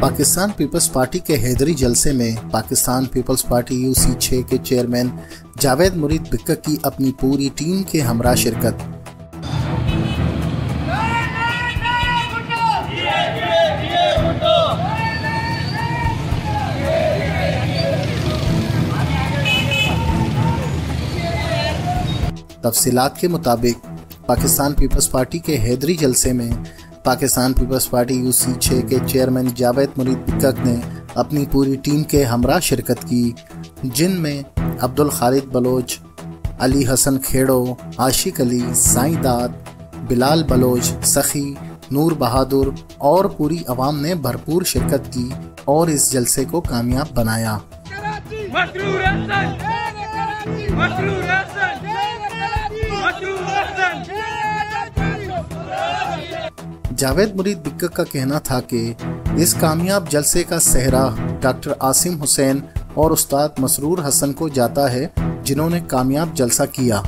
Pakistan peoples party के हैदरी जलसे में पाकिस्तान पीपल्स पार्टी यूसी 6 के चेयरमैन जावेद मुरीद बिक्का की अपनी पूरी टीम के हमरा शिरकत। तफसीलात के मुताबिक पाकिस्तान पीपल्स पार्टी के हैदरी जलसे में पाकिस्तान पीपल्स पार्टी यूसी 6 के चेयरमैन जावेद मुरीद बिक्का ने अपनी पूरी टीम के हमरा शिरकत की, जिनमें अब्दुल खालिद बलोच, अली हसन खेड़ो, आशिक अली, साईदाद, बिलाल बलोच, सखी, नूर बहादुर और पूरी अवाम ने भरपूर शिरकत की और इस जलसे को कामयाब बनाया। जावेद मुरीद बिक्का का कहना था कि इस कामयाब जलसे का सेहरा डॉक्टर आसिम हुसैन और उस्ताद मसरूर हसन को जाता है, जिन्होंने कामयाब जलसा किया।